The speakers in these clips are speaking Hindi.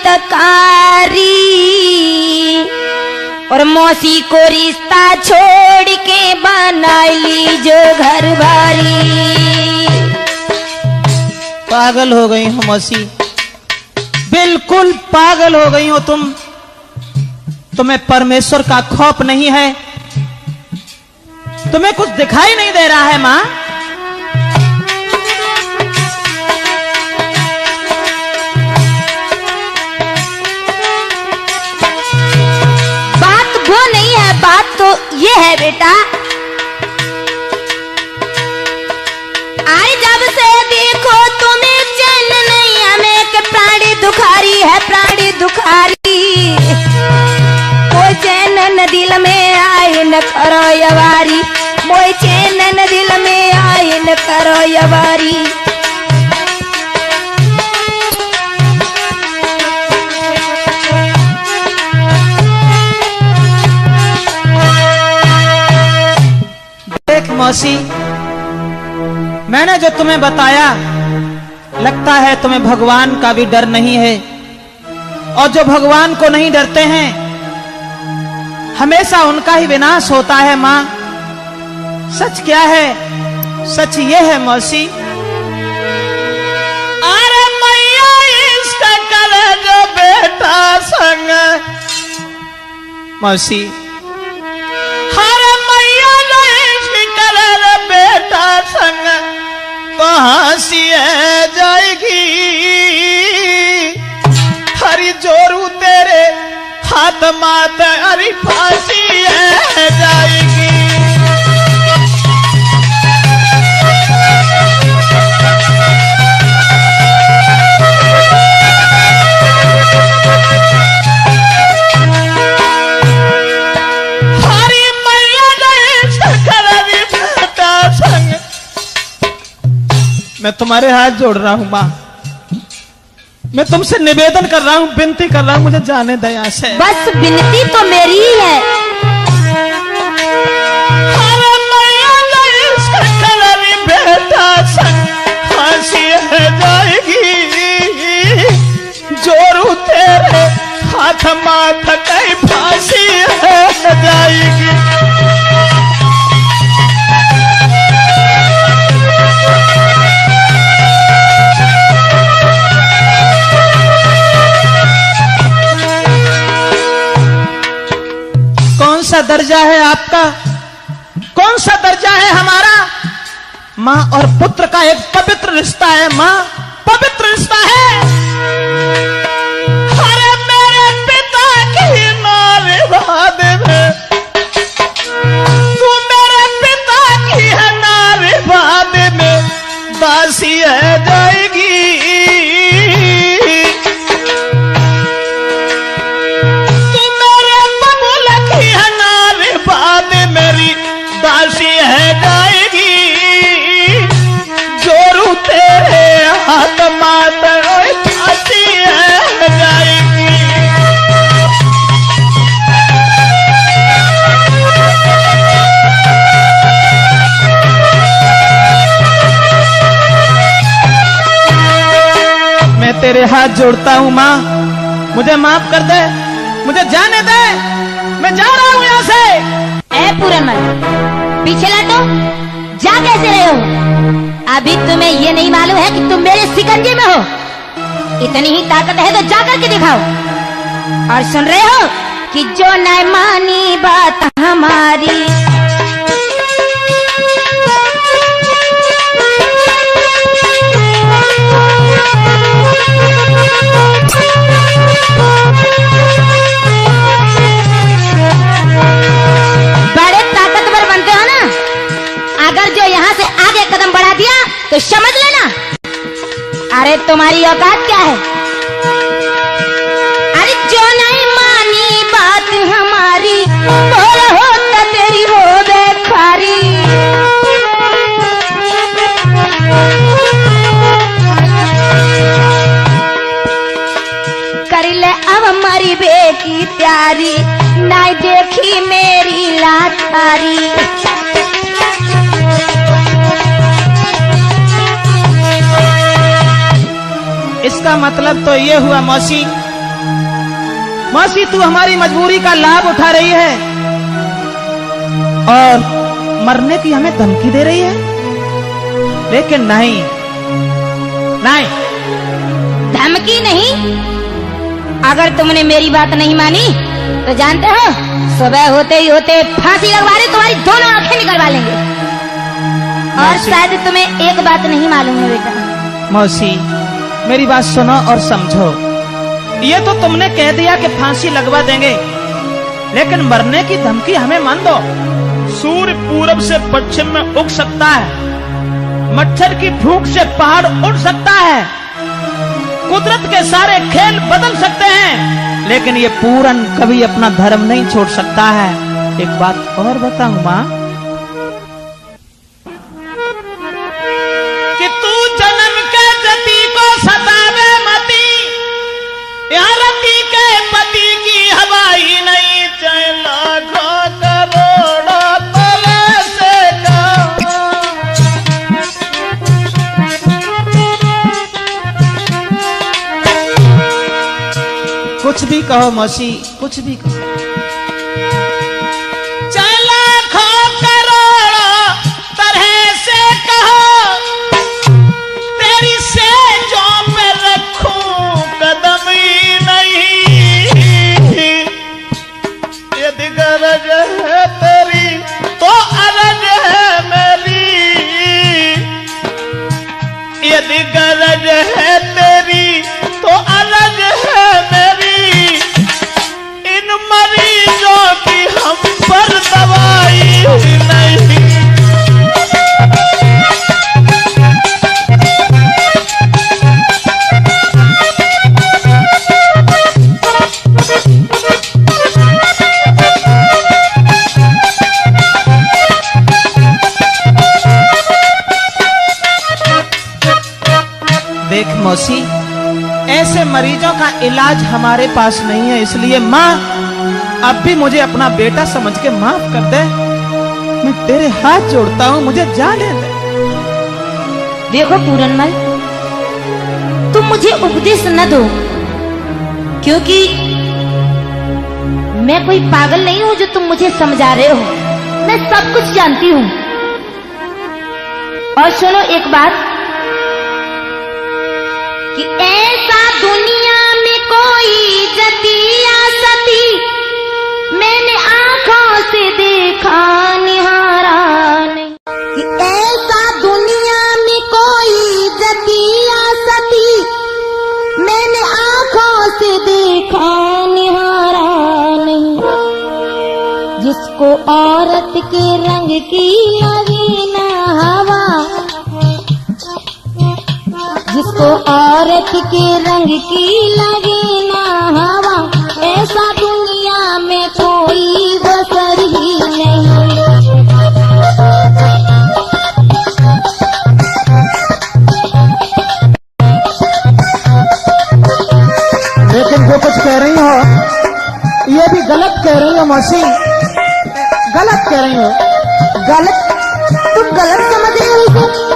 बलात्कारी और मौसी को रिश्ता छोड़ के बना लीजो घर बारी। पागल हो गई हो मौसी, बिल्कुल पागल हो गई हो तुम। तुम्हें परमेश्वर का खौफ नहीं है, तुम्हें कुछ दिखाई नहीं दे रहा है मां। बात वो नहीं है, बात तो ये है बेटा, आई जब से देखो तुम्हें चैन नहीं हमें के प्राणी दुखारी है, प्राणी दुखारी। कोई चैन न दिल में आए न करो यवारी, कोई चैन न दिल में आए न करो यवारी। देख मौसी, मैंने जो तुम्हें बताया, लगता है तुम्हें भगवान का भी डर नहीं है। और जो भगवान को नहीं डरते हैं हमेशा उनका ही विनाश होता है मां। सच क्या है? सच ये है मौसी, अरे मैया इसका करे जो बेटा संग मौसी, अरे मैया जो इसका करे बेटा संग तो हंसी जाएगी। हरी जोरू तेरे हाथ मात हरी फांसी जाएगी। हरी मैया ने सकरारी बेटा संग, मैं तुम्हारे हाथ जोड़ रहा हूं मां, मैं तुमसे निवेदन कर रहा हूं, विनती कर रहा हूं, मुझे जाने दे यहाँ से। बस विनती तो मेरी ही है। अरे मैया ने सकरारी बेटा संग फांसी जाएगी। जोरू तेरे हाथ माथ कहीं फांसी जाएगी। कौन सा दर्जा है आपका, कौन सा दर्जा है हमारा? मां और पुत्र का एक पवित्र रिश्ता है मां, पवित्र रिश्ता है। अरे मेरे पिता की नारी में तू मेरे पिता की है नारी में दासी है जाएगी। मेरी दासी है जाएगी। जोरू तेरे हाथ मात फांसी है जाएगी। मैं तेरे हाथ जोड़ता हूं मां, मुझे माफ कर दे, मुझे जाने दे, मैं जा रहा हूं यहां से। पूरन मत पीछे लटो, जा कैसे रहे हो? अभी तुम्हें ये नहीं मालूम है कि तुम मेरे शिकंजे में हो। इतनी ही ताकत है तो जाकर के दिखाओ। और सुन रहे हो कि जो न मानी बात हमारी, तो समझ लेना। अरे तुम्हारी औकात क्या है? अरे जो नहीं मानी बात हमारी, बोल हो तो तेरी हो बेखारी। कर ले अब हमारी बेटी प्यारी, ना देखी मेरी लाचारी। इसका मतलब तो ये हुआ मौसी मौसी तू हमारी मजबूरी का लाभ उठा रही है और मरने की हमें धमकी दे रही है। लेकिन नहीं नहीं, धमकी नहीं। अगर तुमने मेरी बात नहीं मानी तो जानते हो सुबह होते ही होते फांसी लगवा रहे तुम्हारी दोनों आंखें निकलवा लेंगे। और शायद तुम्हें एक बात नहीं मालूम है बेटा। मौसी मेरी बात सुनो और समझो। ये तो तुमने कह दिया कि फांसी लगवा देंगे, लेकिन मरने की धमकी हमें मान दो। सूर्य पूरब से पश्चिम में उग सकता है, मच्छर की फूंक से पहाड़ उड़ सकता है, कुदरत के सारे खेल बदल सकते हैं, लेकिन ये पूरन कभी अपना धर्म नहीं छोड़ सकता है। एक बात और बताऊं माँ, कि तू जन्म के जति को सतावे मती, यहाँ रति के पति की हवाई नहीं, चाहे लाखों करोड़ों तले से कुछ भी कहो मौसी, कुछ भी कहो। चाहे लाखों करोड़ों तरह से कहो, तेरी सेजों पे रखूं कदम ही नहीं। यदि गरज है तेरी तो अरज है मेरी, यदि गरज है तेरी तो अरज है मेरी। इन मरीजों की हम पर दवाई नहीं। देख मौसी, ऐसे मरीजों का इलाज हमारे पास नहीं है, इसलिए माँ अब भी मुझे अपना बेटा समझ के माफ कर दे। मैं तेरे हाथ जोड़ता हूँ, मुझे जाने दे। देखो पूरनमल, तुम मुझे उपदेश न दो, क्योंकि मैं कोई पागल नहीं हूं जो तुम मुझे समझा रहे हो। मैं सब कुछ जानती हूं। और सुनो एक बात, कि ऐसा दुनिया में कोई जतिया सती मैंने आंखों से देखा निहारा नहीं। कि ऐसा दुनिया में कोई जतिया सती मैंने आंखों से देखा निहारा नहीं। जिसको औरत के रंग की लगी ना हवा, जिसको औरत के रंग की लगे ना हवा, ऐसा दुनिया में कोई बसर ही नहीं। लेकिन जो कुछ कह रही हो ये भी गलत कह रही हो मौसी, गलत कह रही हो। गलत? तुम गलत समझ रहे हो इसे?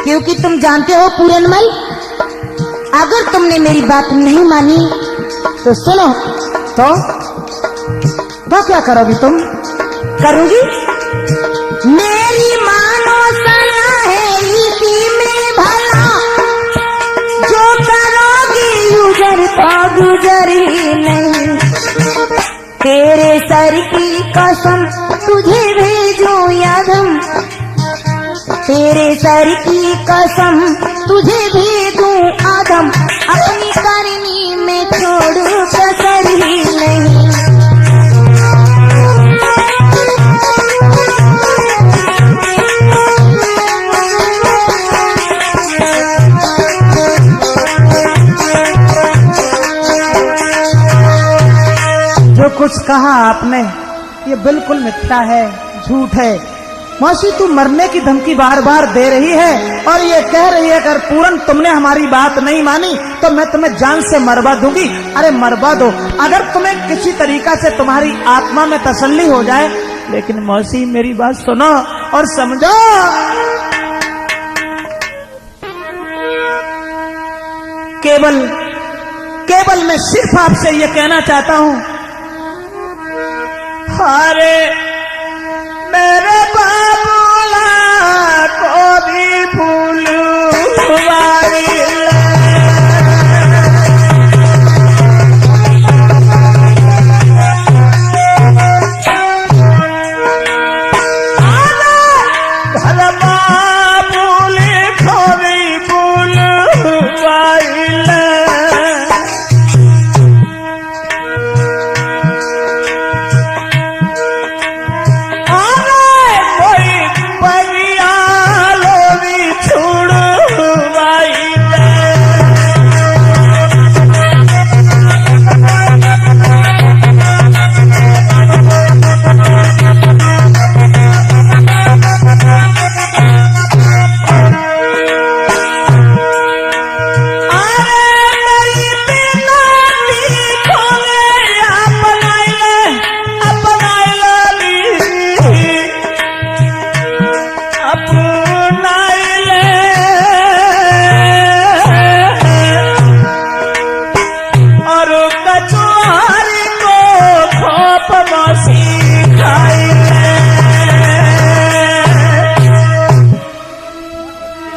क्योंकि तुम जानते हो पूरनमल, अगर तुमने मेरी बात नहीं मानी तो सुनो। तो क्या करोगी तुम? करूंगी? मेरी मानो सलाह है इसी में भला, जो करोगी गुजर तो गुजर ही नहीं। तेरे सर की कसम तुझे भेजूं यादम, तेरे सर की कसम तुझे भेजूं आदम, अपनी करनी में छोड़ू कसर ही नहीं। जो कुछ कहा आपने ये बिल्कुल मिथ्या है, झूठ है। मौसी तू मरने की धमकी बार बार दे रही है और ये कह रही है अगर पूरन तुमने हमारी बात नहीं मानी तो मैं तुम्हें जान से मरवा दूंगी। अरे मरवा दो, अगर तुम्हें किसी तरीका से तुम्हारी आत्मा में तसल्ली हो जाए। लेकिन मौसी मेरी बात सुनो और समझो, केवल मैं सिर्फ आपसे ये कहना चाहता हूं, अरे मेरे बाबूला को भी भूलवाई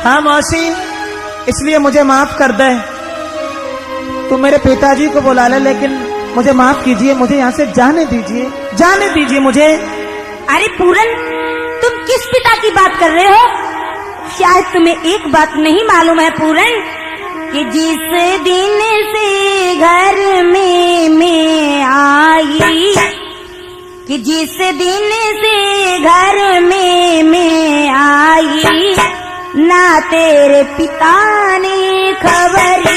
हाँ मौसी, इसलिए मुझे माफ कर दे। तू मेरे पिताजी को बुला ले, लेकिन मुझे माफ कीजिए, मुझे यहाँ से जाने दीजिए, जाने दीजिए मुझे। अरे पूरन, तुम किस पिता की बात कर रहे हो? शायद तुम्हें एक बात नहीं मालूम है पूरन, कि जिस दिन से घर में मैं आई, कि जिस दिन से घर में मैं आई, ना तेरे पिता ने खबर ली।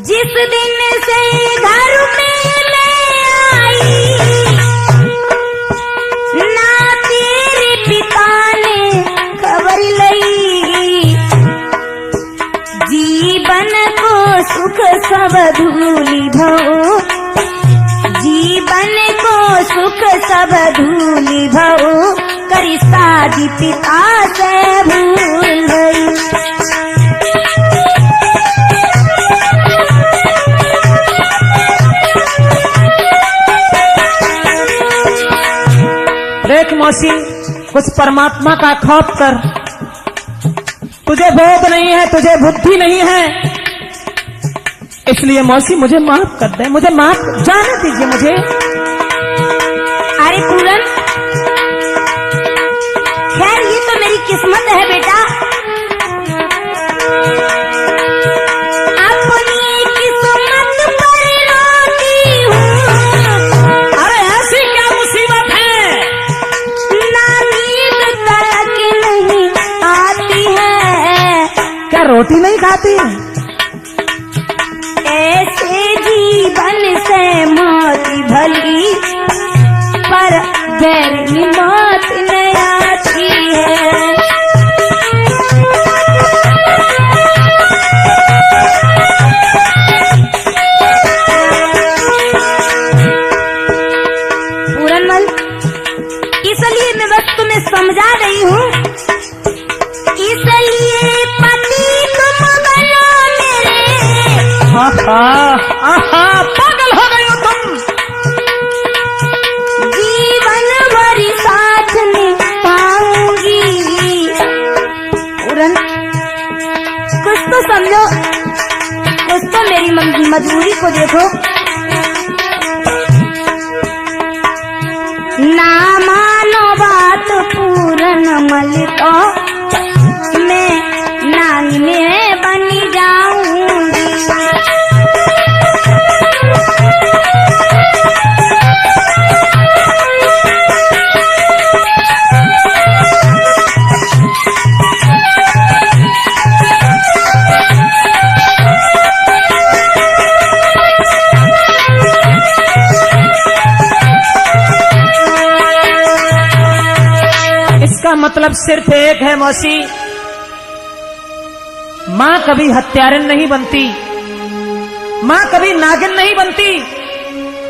जिस दिन से घर में मैं आई, ना तेरे पिता ने खबर लई। जीवन को सुख सब धूली भो, जीवन को सुख सब धूली भो, करी साजी पिता से भूल गई। देख मौसी, कुछ परमात्मा का खौफ कर। तुझे बोध नहीं है, तुझे बुद्धि नहीं है, इसलिए मौसी मुझे माफ कर दे, मुझे माफ जाने दीजिए मुझे। अरे पूरन, खैर ये तो मेरी किस्मत है बेटा। अपनी किस्मत पर रोती हूँ। अरे ऐसी क्या मुसीबत है? ना नींद तक नहीं आती है। क्या रोटी नहीं खाती? ऐसे जीवन से मौत भली, पर गहरी मौत नहीं आती है। पूरनमल, इसलिए मैं बस तुम्हें समझा रही हूँ, इसलिए पति तुम बनो मेरे। पागल हो गई हो तुम। जीवन भर साथ निभाऊंगी। पूरन, कुछ तो समझो, कुछ तो मेरी मजबूरी को देखो। ना मानो बात पूरनमल, तो मैं नानी में बनी जाऊंगी। इसका मतलब सिर्फ एक है मौसी, माँ कभी हत्यारिन नहीं बनती, माँ कभी नागिन नहीं बनती।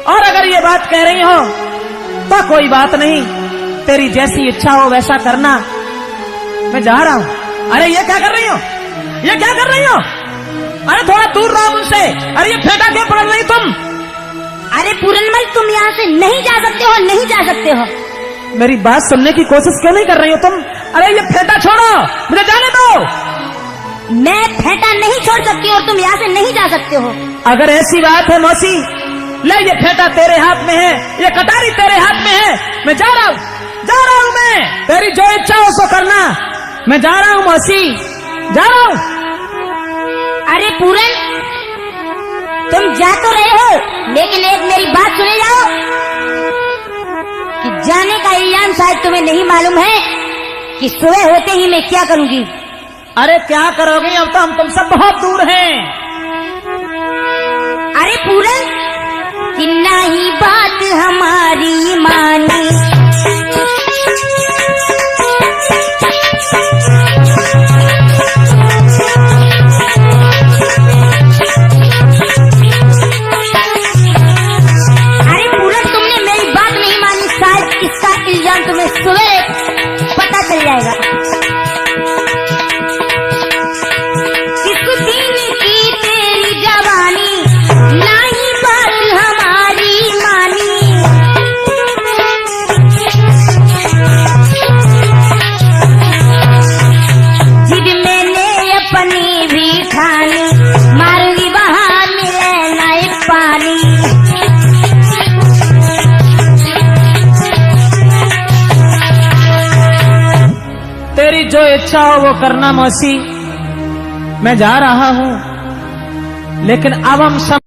और अगर ये बात कह रही हो तो कोई बात नहीं, तेरी जैसी इच्छा हो वैसा करना, मैं जा रहा हूं। अरे ये क्या कर रही हो, ये क्या कर रही हो? अरे थोड़ा दूर रहो मुझसे। अरे ये फेंटा क्यों पकड़ रही तुम? अरे पूरनमल, तुम यहाँ से नहीं जा सकते हो, नहीं जा सकते हो। मेरी बात सुनने की कोशिश क्यों नहीं कर रही हो तुम? अरे ये फेंटा छोड़ो, मुझे जाने दो। मैं फेंटा नहीं छोड़ सकती और तुम यहाँ से नहीं जा सकते हो। अगर ऐसी बात है मौसी, ले ये फेंटा तेरे हाथ में है, ये कटारी तेरे हाथ में है, मैं जा रहा हूँ, जा रहा हूँ। मैं तेरी जो इच्छा हो सो करना, मैं जा रहा हूँ मौसी, जा रहा हूँ। अरे पूरन, तुम जा तो रहे हो, लेकिन एक मेरी बात सुने जाओ कि जाने का इल्जाम शायद तुम्हें नहीं मालूम है कि सुबह होते ही मैं क्या करूंगी। अरे क्या करोगे? अब तो हम तुमसे बहुत दूर हैं। अरे पूरन, कि नहीं बात हमारी मानी, तुम्हें सुबह पता चल जाएगा। किस दिन की तेरी जवानी, नहीं बात हमारी मानी। जिद मैंने अपनी भी ठानी, मारूंगी वहां मिले ना पानी। तेरी जो इच्छा हो वो करना मौसी, मैं जा रहा हूं, लेकिन अब हम सब